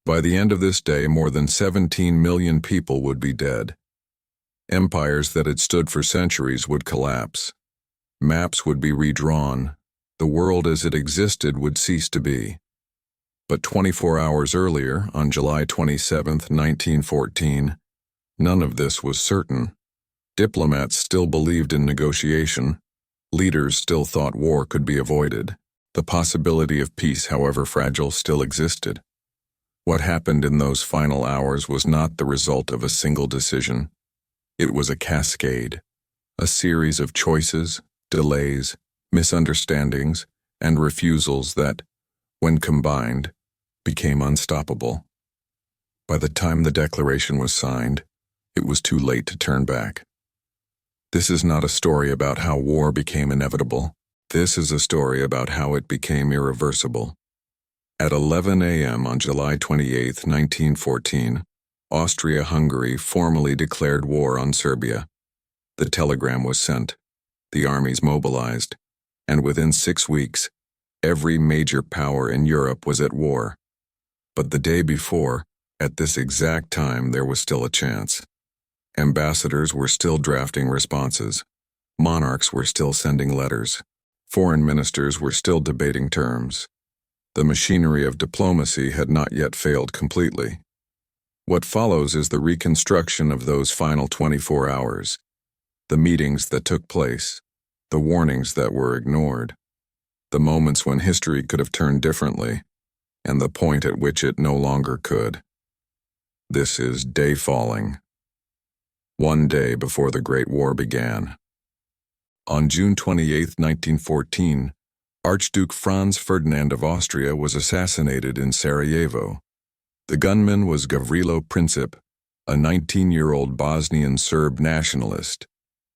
By the end of this day, more than 17 million people would be dead. Empires that had stood for centuries would collapse. Maps would be redrawn. The world as it existed would cease to be. But 24 hours earlier, on July 27, 1914, none of this was certain. Diplomats still believed in negotiation. Leaders still thought war could be avoided. The possibility of peace, however fragile, still existed. What happened in those final hours was not the result of a single decision. It was a cascade, a series of choices, delays, misunderstandings, and refusals that, when combined, became unstoppable. By the time the declaration was signed, it was too late to turn back. This is not a story about how war became inevitable. This is a story about how it became irreversible. At 11 a.m. on July 28, 1914, Austria-Hungary formally declared war on Serbia. The telegram was sent, the armies mobilized, and within 6 weeks, every major power in Europe was at war. But the day before, at this exact time, there was still a chance. Ambassadors were still drafting responses. Monarchs were still sending letters. Foreign ministers were still debating terms. The machinery of diplomacy had not yet failed completely. What follows is the reconstruction of those final 24 hours, the meetings that took place, the warnings that were ignored, the moments when history could have turned differently, and the point at which it no longer could. This is Day Falling. One day before the Great War began. On June 28, 1914, Archduke Franz Ferdinand of Austria was assassinated in Sarajevo. The gunman was Gavrilo Princip, a 19-year-old Bosnian Serb nationalist.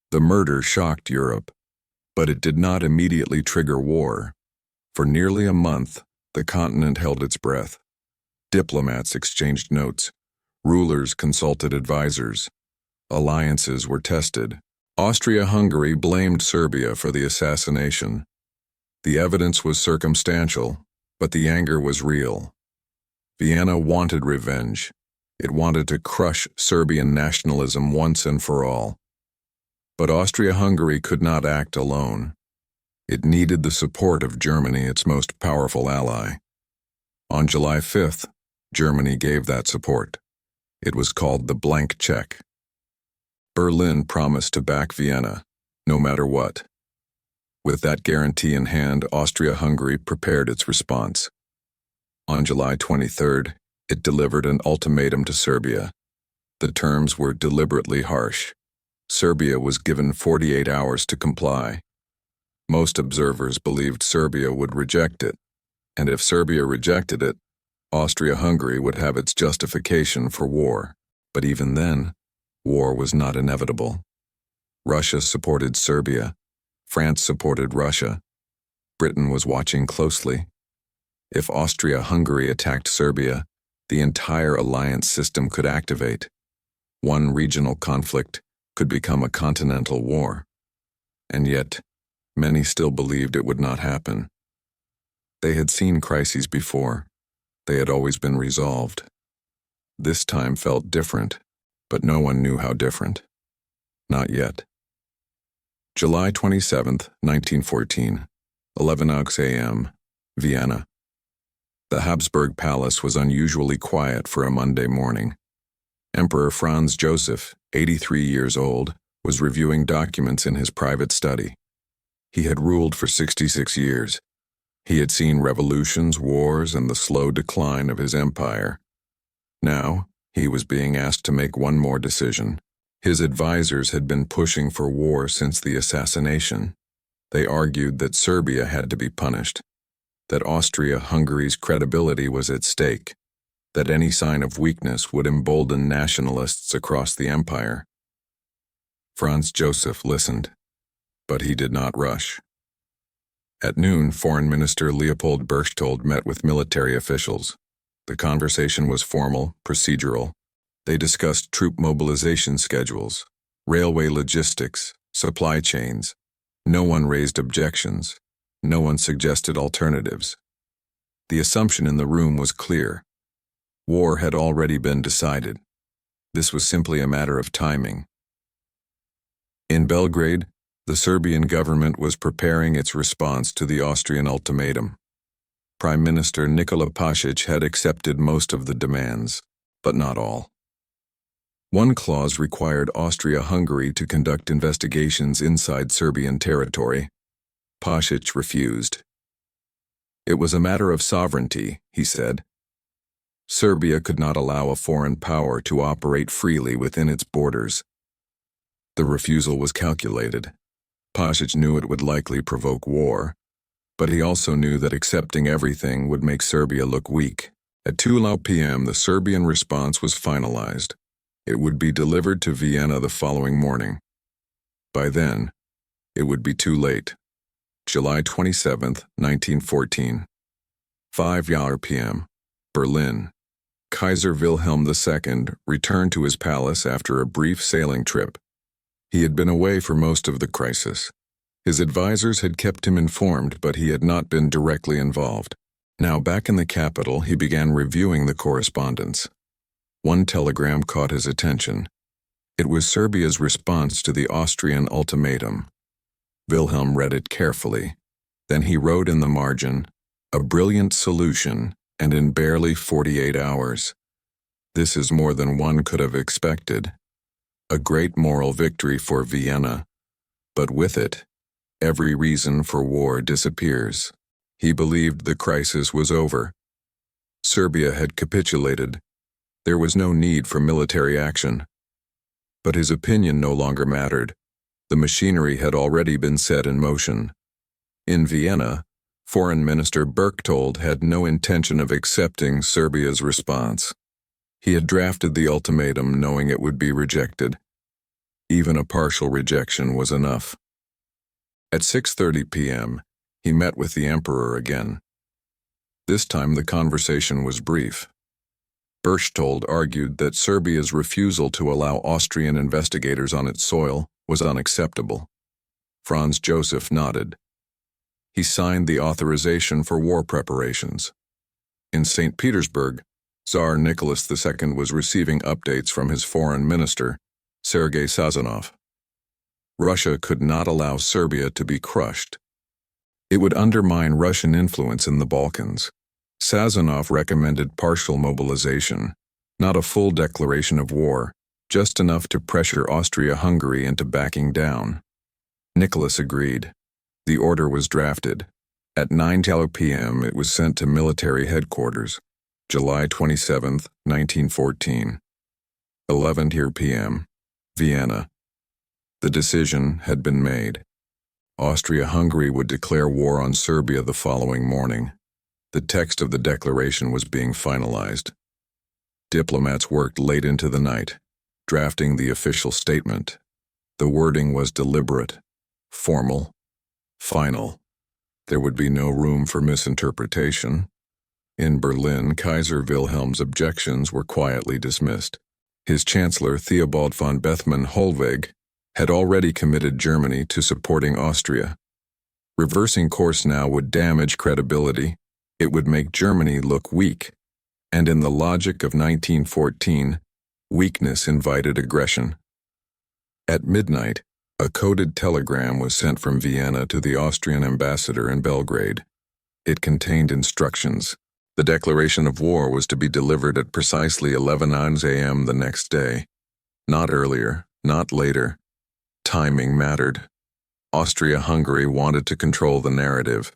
The murder shocked Europe, but it did not immediately trigger war. For nearly a month, the continent held its breath. Diplomats exchanged notes. Rulers consulted advisors. Alliances were tested. Austria-Hungary blamed Serbia for the assassination. The evidence was circumstantial, but the anger was real. Vienna wanted revenge. It wanted to crush Serbian nationalism once and for all. But Austria-Hungary could not act alone. It needed the support of Germany, its most powerful ally. On July 5th, Germany gave that support. It was called the blank check. Berlin promised to back Vienna, no matter what. With that guarantee in hand, Austria-Hungary prepared its response. On July 23rd, it delivered an ultimatum to Serbia. The terms were deliberately harsh. Serbia was given 48 hours to comply. Most observers believed Serbia would reject it, and if Serbia rejected it, Austria-Hungary would have its justification for war. But even then, war was not inevitable. Russia supported Serbia. France supported Russia. Britain was watching closely. If Austria-Hungary attacked Serbia, the entire alliance system could activate. One regional conflict could become a continental war. And yet, many still believed it would not happen. They had seen crises before. They had always been resolved. This time felt different, but no one knew how different. Not yet. July 27, 1914, 11 a.m., Vienna. The Habsburg Palace was unusually quiet for a Monday morning. Emperor Franz Joseph, 83 years old, was reviewing documents in his private study. He had ruled for 66 years. He had seen revolutions, wars, and the slow decline of his empire. Now, he was being asked to make one more decision. His advisors had been pushing for war since the assassination. They argued that Serbia had to be punished, that Austria-Hungary's credibility was at stake, that any sign of weakness would embolden nationalists across the empire. Franz Joseph listened, but he did not rush. At noon, Foreign Minister Leopold Berchtold met with military officials. The conversation was formal, procedural. They discussed troop mobilization schedules, railway logistics, supply chains. No one raised objections. No one suggested alternatives. The assumption in the room was clear. War had already been decided. This was simply a matter of timing. In Belgrade, the Serbian government was preparing its response to the Austrian ultimatum. Prime Minister Nikola Pasic had accepted most of the demands, but not all. One clause required Austria-Hungary to conduct investigations inside Serbian territory. Pasic refused. It was a matter of sovereignty, he said. Serbia could not allow a foreign power to operate freely within its borders. The refusal was calculated. Pasic knew it would likely provoke war, but he also knew that accepting everything would make Serbia look weak. At 2 p.m. the Serbian response was finalized. It would be delivered to Vienna the following morning. By then, it would be too late. July 27, 1914. 5 p.m. Berlin. Kaiser Wilhelm II returned to his palace after a brief sailing trip. He had been away for most of the crisis. His advisors had kept him informed, but he had not been directly involved. Now back in the capital, he began reviewing the correspondence. One telegram caught his attention. It was Serbia's response to the Austrian ultimatum. Wilhelm read it carefully. Then he wrote in the margin, "A brilliant solution, and in barely 48 hours. This is more than one could have expected. A great moral victory for Vienna, but with it, every reason for war disappears." He believed the crisis was over. Serbia had capitulated. There was no need for military action. But his opinion no longer mattered. The machinery had already been set in motion. In Vienna, Foreign Minister Berchtold had no intention of accepting Serbia's response. He had drafted the ultimatum knowing it would be rejected. Even a partial rejection was enough. At 6:30 p.m., he met with the emperor again. This time the conversation was brief. Berchtold argued that Serbia's refusal to allow Austrian investigators on its soil was unacceptable. Franz Joseph nodded. He signed the authorization for war preparations. In St. Petersburg, Tsar Nicholas II was receiving updates from his foreign minister, Sergei Sazonov. Russia could not allow Serbia to be crushed. It would undermine Russian influence in the Balkans. Sazonov recommended partial mobilization, not a full declaration of war, just enough to pressure Austria-Hungary into backing down. Nicholas agreed. The order was drafted. At 9 p.m. it was sent to military headquarters, July 27, 1914. 11 p.m. Vienna. The decision had been made. Austria-Hungary would declare war on Serbia the following morning. The text of the declaration was being finalized. Diplomats worked late into the night, drafting the official statement. The wording was deliberate, formal, final. There would be no room for misinterpretation. In Berlin, Kaiser Wilhelm's objections were quietly dismissed. His chancellor, Theobald von Bethmann-Hollweg, had already committed Germany to supporting Austria. Reversing course now would damage credibility. It would make Germany look weak. And in the logic of 1914, weakness invited aggression. At midnight, a coded telegram was sent from Vienna to the Austrian ambassador in Belgrade. It contained instructions. The declaration of war was to be delivered at precisely 11 a.m. the next day. Not earlier, not later. Timing mattered. Austria-Hungary wanted to control the narrative.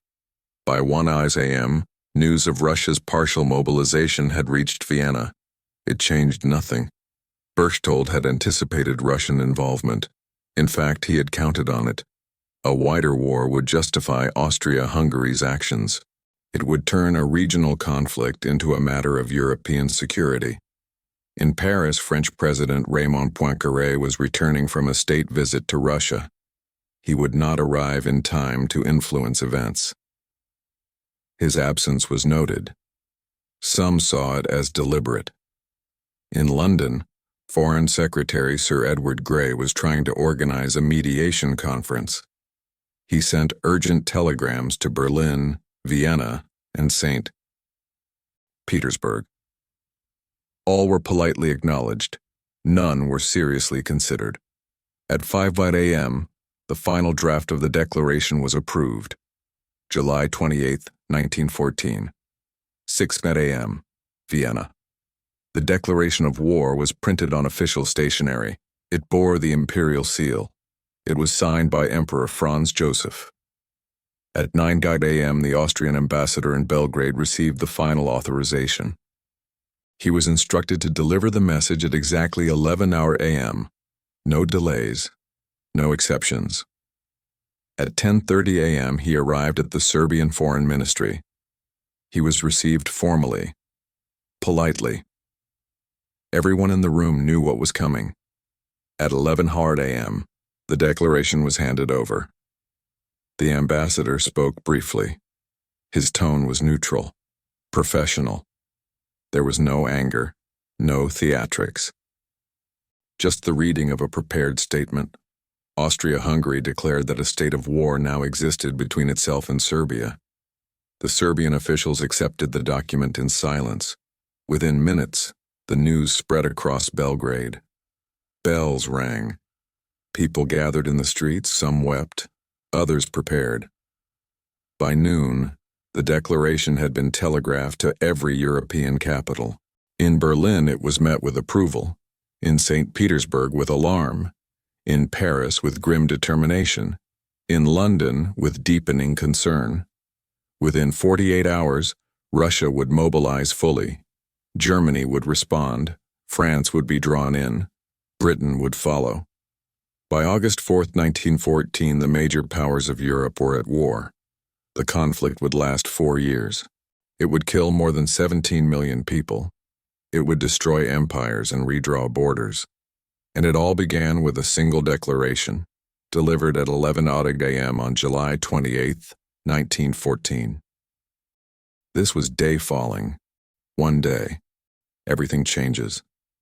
By 1 a.m., news of Russia's partial mobilization had reached Vienna. It changed nothing. Berchtold had anticipated Russian involvement. In fact, he had counted on it. A wider war would justify Austria-Hungary's actions. It would turn a regional conflict into a matter of European security. In Paris, French President Raymond Poincaré was returning from a state visit to Russia. He would not arrive in time to influence events. His absence was noted. Some saw it as deliberate. In London, Foreign Secretary Sir Edward Grey was trying to organize a mediation conference. He sent urgent telegrams to Berlin, Vienna, and St. Petersburg. All were politely acknowledged. None were seriously considered. At 5 a.m., the final draft of the declaration was approved. July 28, 1914. 6 a.m., Vienna. The declaration of war was printed on official stationery. It bore the imperial seal. It was signed by Emperor Franz Joseph. At 9 a.m., the Austrian ambassador in Belgrade received the final authorization. He was instructed to deliver the message at exactly 11 a.m. No delays, no exceptions. At 10:30 a.m., he arrived at the Serbian Foreign Ministry. He was received formally, politely. Everyone in the room knew what was coming. At 11 a.m., the declaration was handed over. The ambassador spoke briefly. His tone was neutral, professional. There was no anger, no theatrics. Just the reading of a prepared statement. Austria-Hungary declared that a state of war now existed between itself and Serbia. The Serbian officials accepted the document in silence. Within minutes, the news spread across Belgrade. Bells rang. People gathered in the streets, some wept, others prepared. By noon, the declaration had been telegraphed to every European capital. In Berlin, it was met with approval. In St. Petersburg, with alarm. In Paris, with grim determination. In London, with deepening concern. Within 48 hours, Russia would mobilize fully. Germany would respond. France would be drawn in. Britain would follow. By August 4, 1914, the major powers of Europe were at war. The conflict would last 4 years. It would kill more than 17 million people. It would destroy empires and redraw borders. And it all began with a single declaration, delivered at 11 a.m. on July 28, 1914. This was day falling. One day, everything changes.